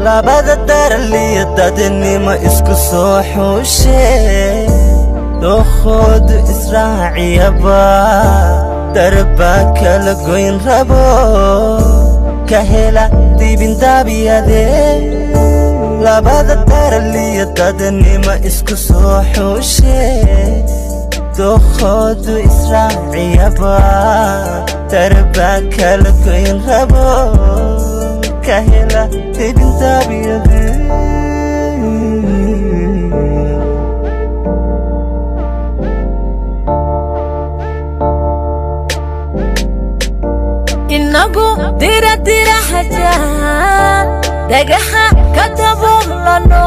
labada daraliya dadnimo isku soo xushee dokhoodu israaciyaba darba kala goyn rabo ka hela dibindaabiyade labada daraliya dadnimo isku soo xushee dokhoodu israaciyaba darba kala goyn rabo kahela dibindaabiyade inagu dira hajaan dhagaxa ka daboolano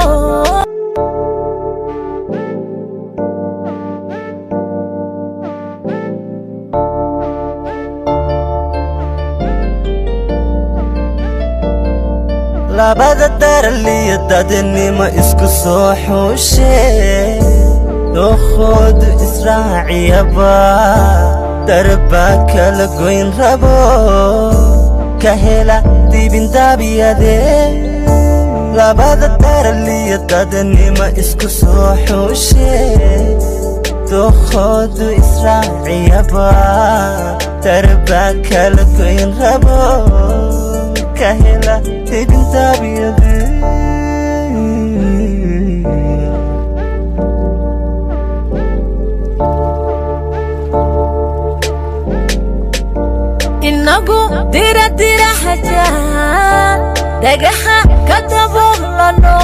labada daraliya dadnimo isku soo xushee dokhoodu israaciyaba darba kala goyn rabo ka hela dibindaabiyade labada daraliya dadnimo isku soo xushee dokhoodu israaciyaba darba kala goyn rabo kahela dibindaabiyade inagu dira hajaan dhagaxa ka daboolano